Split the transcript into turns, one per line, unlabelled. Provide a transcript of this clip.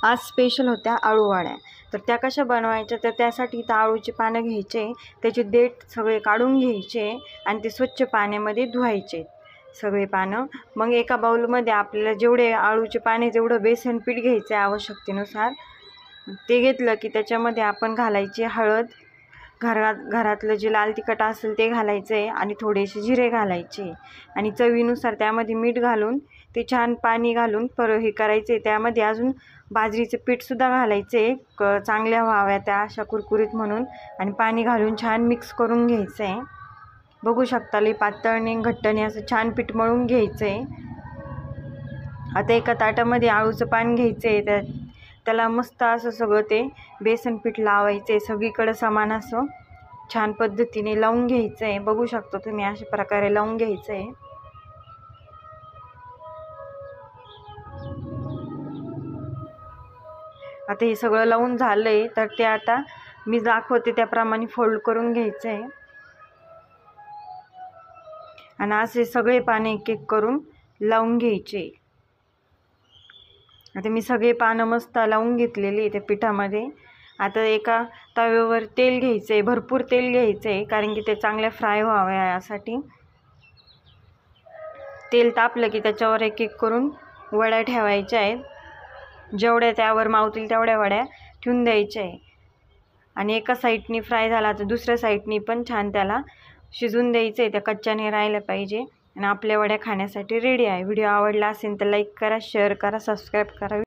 आज स्पेशल होत्या अळूवड्या। तर त्या कशा बनवायच्या, तर त्यासाठी इथं अळूचे पानं घ्यायचे, त्याचे देठ सगळे काढून घ्यायचे आणि ते स्वच्छ पाण्यामध्ये धुवायचे सगळे पानं। मग एका बाउलमध्ये आपल्याला जेवढे अळूचे पाने तेवढं बेसन पीठ घ्यायचं आवश्यकतेनुसार। ते घेतलं की त्याच्यामध्ये आपण घालायची हळद, घरातलं जे लाल तिखट असेल ते घालायचे आणि थोडेसे जिरे घालायचे आणि चवीनुसार त्यामध्ये मीठ घालून ते छान पाणी घालून हे करायचे। त्यामध्ये अजून बाजरीचे पीठसुद्धा घालायचे, चांगल्या व्हाव्या त्या अशा कुरकुरीत म्हणून, आणि पाणी घालून छान मिक्स करून घ्यायचं आहे। बघू शकता लई पातळने घट्टने असं छान पीठ मळून घ्यायचं आहे। आता एका ताटामध्ये अळूचं पान घ्यायचं आहे, त्याला मस्त असं सगळं ते बेसन पीठ लावायचे, सगळीकडे समान असं छान पद्धतीने लावून घ्यायचं आहे। बघू शकता तुम्ही अशा प्रकारे लावून घ्यायचं आहे। आता हे सगळं लावून झालंय, तर ते आता मी दाखवते त्याप्रमाणे फोल्ड करून घ्यायचं आहे आणि असे सगळे पाने एक एक करून लावून घ्यायचे। आता मी सगळे पानं मस्त लावून घेतलेली त्या पिठामध्ये। आता एका तव्यावर तेल घ्यायचं आहे, भरपूर तेल घ्यायचं आहे, कारण की ते चांगले फ्राय व्हावे यासाठी। तेल तापलं की त्याच्यावर एक एक करून वड्या ठेवायच्या आहेत, जेवढ्या त्यावर मावतील तेवढ्या वड्या ठेवून द्यायच्या आहे। आणि एका साईडनी फ्राय झाला तर दुसऱ्या साईडनी पण छान त्याला शिजून द्यायचं आहे, त्या कच्च्या नाही राहिल्या पाहिजे। आणि आपल्या वड्या खाण्यासाठी रेडी आहे। व्हिडिओ आवडला असेल तर लाईक करा, शेअर करा, सबस्क्राईब करा।